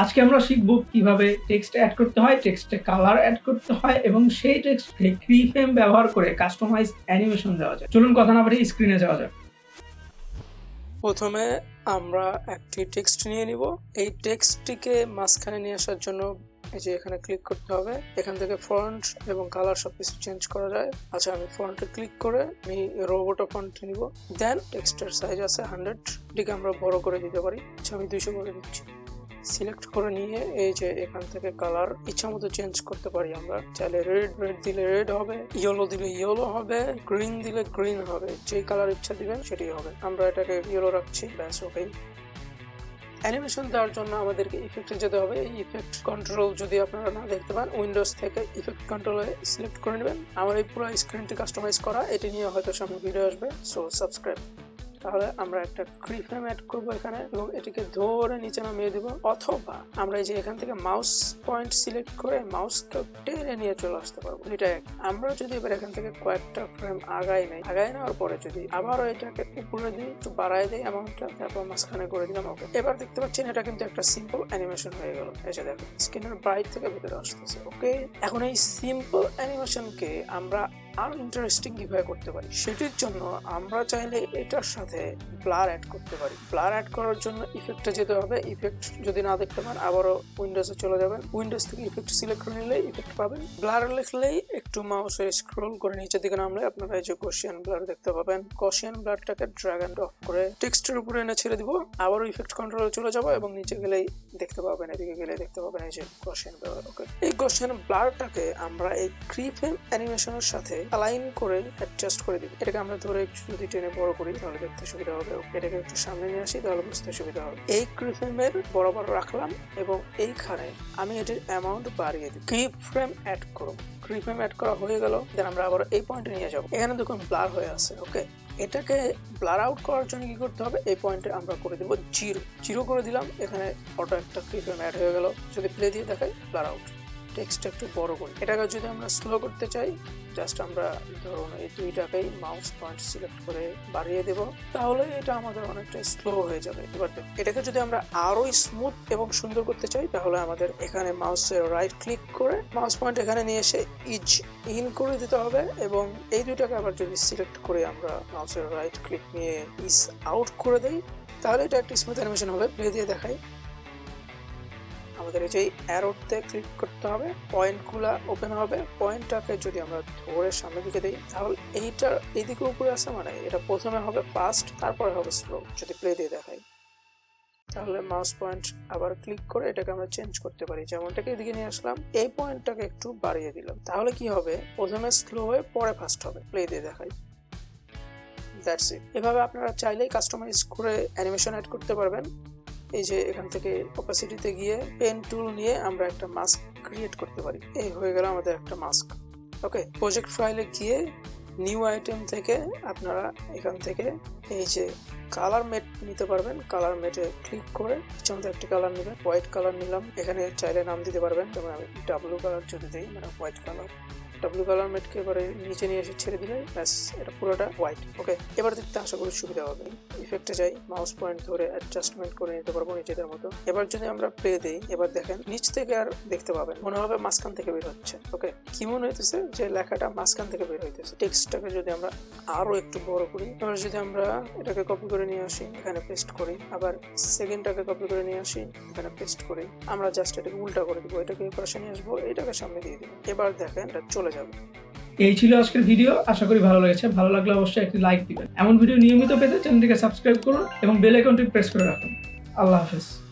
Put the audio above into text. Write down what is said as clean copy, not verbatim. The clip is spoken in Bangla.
আজকে আমরা শিখব কিভাবে টেক্সট অ্যাড করতে হয়, টেক্সটে কালার অ্যাড করতে হয় এবং সেই টেক্সটে কিফ্রেম ব্যবহার করে কাস্টমাইজ অ্যানিমেশন দেওয়া যায়। চলুন কথা না বাড়িয়ে স্ক্রিনে যাওয়া যাক। প্রথমে আমরা একটি টেক্সট নিয়ে নিব। এই টেক্সটটিকে মাঝখানে নিয়ে আসার জন্য এই যে এখানে ক্লিক করতে হবে। এখান থেকে ফন্ট এবং কালার সবকিছু চেঞ্জ করা যায়। আচ্ছা, আমি ফন্টে ক্লিক করে আমি রোবোটো ফন্ট নিব। দেন টেক্সটের সাইজ আছে 100, এটিকে আমরা বড় করে দিতে পারি। আচ্ছা, আমি 200 করে দিচ্ছি। সিলেক্ট করে নিয়ে এই যে এখান থেকে কালার ইচ্ছা মতো চেঞ্জ করতে পারি। আমরা চাইলে রেড দিলে রেড হবে, ইয়েলো দিলে ইয়েলো হবে, গ্রিন দিলে গ্রিন হবে। যেই কালার ইচ্ছা দিবেন সেটাই হবে। আমরা এটাকে ইয়েলো রাখছি, ব্যাস ওকে। অ্যানিমেশন দেওয়ার জন্য আমাদেরকে ইফেক্টে যেতে হবে। এই ইফেক্ট কন্ট্রোল যদি আপনারা না দেখতে পান, উইন্ডোজ থেকে ইফেক্ট কন্ট্রোলে সিলেক্ট করে নেবেন। আমার এই পুরো স্ক্রিনটি কাস্টমাইজ করা, এটি নিয়ে হয়তো সামনে ভিডিও আসবে, সো সাবস্ক্রাইব। তাহলে আমরা একটা ফ্রেম অ্যাড করবো এখানে এবং এটিকে ধরে নিচে নামিয়ে দেবো, অথবা আমরা এই যে এখান থেকে মাউস পয়েন্ট সিলেক্ট করে মাউসকে টেনে নিয়ে চলে আসতে পারবো। এটা আমরা যদি এবার এখান থেকে কয়েকটা ফ্রেম আগাই নেওয়ার পরে যদি আবারও এটাকে উপরে দিই, একটু বাড়াই দিই অ্যামাউন্টটা, তারপর মাঝখানে করে দিলাম ওকে। এবার দেখতে পাচ্ছেন এটা কিন্তু একটা সিম্পল অ্যানিমেশন হয়ে গেল। এসে দেখো স্ক্রিনের বাইরে থেকে ভেতরে আসতেছে ওকে। এখন এই সিম্পল অ্যানিমেশনকে আমরা আরো ইন্টারেস্টিং কিভাবে করতে পারি, সেটির জন্য আমরা চাইলে এটার সাথে ব্লার অ্যাড করতে পারি। ব্লার অ্যাড করার জন্য ইফেক্টে যেতে হবে। ইফেক্ট যদি না দেখতে পান আবারও উইন্ডোজে চলে যাবেন। উইন্ডোজ থেকে ইফেক্ট সিলেক্ট করে নিলে ইফেক্ট পাবেন। ব্লার লিখলেই একটু মাউসে স্ক্রল করে নিচের দিকে নামলে আপনারা এই যে গসিয়ান ব্লার দেখতে পাবেন। গসিয়ান ব্লারটাকে ড্র্যাগ এন্ড ড্রপ করে টেক্সটের উপরে এনে ছেড়ে দিব। আবারও ইফেক্ট কন্ট্রোলে চলে যাব এবং নিচে গেলেই দেখতে পাবেন, এদিকে গেলে দেখতে পাবেন এই যে গসিয়ান ব্লার ওকে। এই গসিয়ান ব্লারটাকে আমরা এই ফ্রেম অ্যানিমেশনের সাথে অ্যালাইন করে অ্যাডজাস্ট করে দিব। এটাকে আমরা ধরে একটু যদি টেনে বড় করি তাহলে দেখতে সুবিধা হবে। এটাকে একটু সামনে নিয়ে আসি তাহলে বুঝতে সুবিধা হবে। এই ফ্রেমের বরাবর রাখলাম এবং এইখানে আমি এটির অ্যামাউন্ট বাড়িয়ে দিই। ফ্রেম অ্যাড করব। ফ্রেম অ্যাড করা হয়ে গেল। দেন আমরা আবার এই পয়েন্টে নিয়ে যাব। এখানে দেখুন ব্লার হয়ে আছে ওকে। এটাকে ব্লার আউট করার জন্য কি করতে হবে, এই পয়েন্টে আমরা করে দেব জিরো করে দিলাম। এখানে অটো একটা ফ্রেম অ্যাড হয়ে গেল। যদি প্লে দিয়ে দেখাই ব্লার আউট। টেক্সটটা একটু বড় করি। এটাকে যদি আমরা স্লো করতে চাই, জাস্ট আমরা ধরুন এই দুইটাকেই মাউস পয়েন্ট সিলেক্ট করে বাড়িয়ে দেব, তাহলে এটা আমাদের অনেকটা স্লো হয়ে যাবে। এবার এটাকে যদি আমরা আরো স্মুথ এবং সুন্দর করতে চাই, তাহলে আমাদের এখানে মাউসের রাইট ক্লিক করে মাউস পয়েন্ট এখানে নিয়ে এসে ইজ ইন করে দিতে হবে এবং এই দুইটাকে আবার যদি সিলেক্ট করে আমরা মাউসের রাইট ক্লিক নিয়ে ইজ আউট করে দেই, তাহলে এটা একটা স্মুথ অ্যানিমেশন হবে। প্লে দিয়ে দেখাই। আমাদের এই যে অ্যারোতে ক্লিক করতে হবে, পয়েন্টগুলো ওপেন হবে। পয়েন্টটাকে যদি আমরা ধরে সামনের দিকে দিই, তাহলে এইটার এইদিকে উপরে আসে, মানে এটা প্রথমে হবে ফাস্ট, তারপরে হবে স্লো। যদি প্লে দিয়ে দেখাই, তাহলে মাউস পয়েন্ট আবার ক্লিক করে এটাকে আমরা চেঞ্জ করতে পারি। যেমনটাকে এদিকে নিয়ে আসলাম, এই পয়েন্টটাকে একটু বাড়িয়ে দিলাম, তাহলে কি হবে, প্রথমে স্লো হয়ে পরে ফাস্ট হবে। প্লে দিয়ে দেখাই। That's it. এভাবে আপনারা চাইলেই কাস্টমাইজ করে অ্যানিমেশন অ্যাড করতে পারবেন। এই যে এখান থেকে অপাসিটিতে গিয়ে পেন টুল নিয়ে আমরা একটা মাস্ক ক্রিয়েট করতে পারি। এই হয়ে গেল আমাদের একটা মাস্ক ওকে। প্রজেক্ট ফাইলে গিয়ে নিউ আইটেম থেকে আপনারা এখান থেকে এই যে কালার মেট নিতে পারবেন। কালার মেটে ক্লিক করে ইচ্ছামতো একটি কালার নেবেন। হোয়াইট কালার নিলাম। এখানে চাইলে নাম দিতে পারবেন, যেমন আমি ডাব্লু কালার যদি দিই, মানে হোয়াইট কালার। ডাব্লু কালার মেটকে এবারে নিচে নিয়ে এসে ছেড়ে দিলে ব্যাস এটা পুরোটা হোয়াইট ওকে। এবার দেখতে আশা করি সুবিধা হবে। ইফেক্টে যাই, মাউস পয়েন্ট ধরে অ্যাডজাস্টমেন্ট করে নিতে পারবো নিজেদের মতো। এবার যদি আমরা প্লে দেই, এবার দেখেন নিচ থেকে আর দেখতে পাবেন, মনে হবে মাঝখান থেকে বের হচ্ছে ওকে। কি মনে হইতেছে যে লেখাটা মাঝখান থেকে বের হইতেছে। টেক্সটটাকে যদি আমরা আরো একটু বড় করি, এবার যদি আমরা এটাকে কপি করে নিয়ে আসি, এখানে পেস্ট করি, আবার সেকেন্ডটাকে কপি করে নিয়ে আসি, এখানে পেস্ট করি, আমরা জাস্ট এটাকে উল্টা করে দিব, এটাকে পাশে নিয়ে আসবো, এটাকে সামনে দিয়ে দিব। এবার দেখেন এটা চলে যাবে। এই ছিল আজকের ভিডিও। আশা করি ভালো লেগেছে। ভালো লাগলে অবশ্যই একটি লাইক দিবেন। এমন ভিডিও নিয়মিত পেতে চ্যানেলটিকে সাবস্ক্রাইব করুন এবং বেল আইকনটি প্রেস করে রাখুন। আল্লাহ হাফেজ।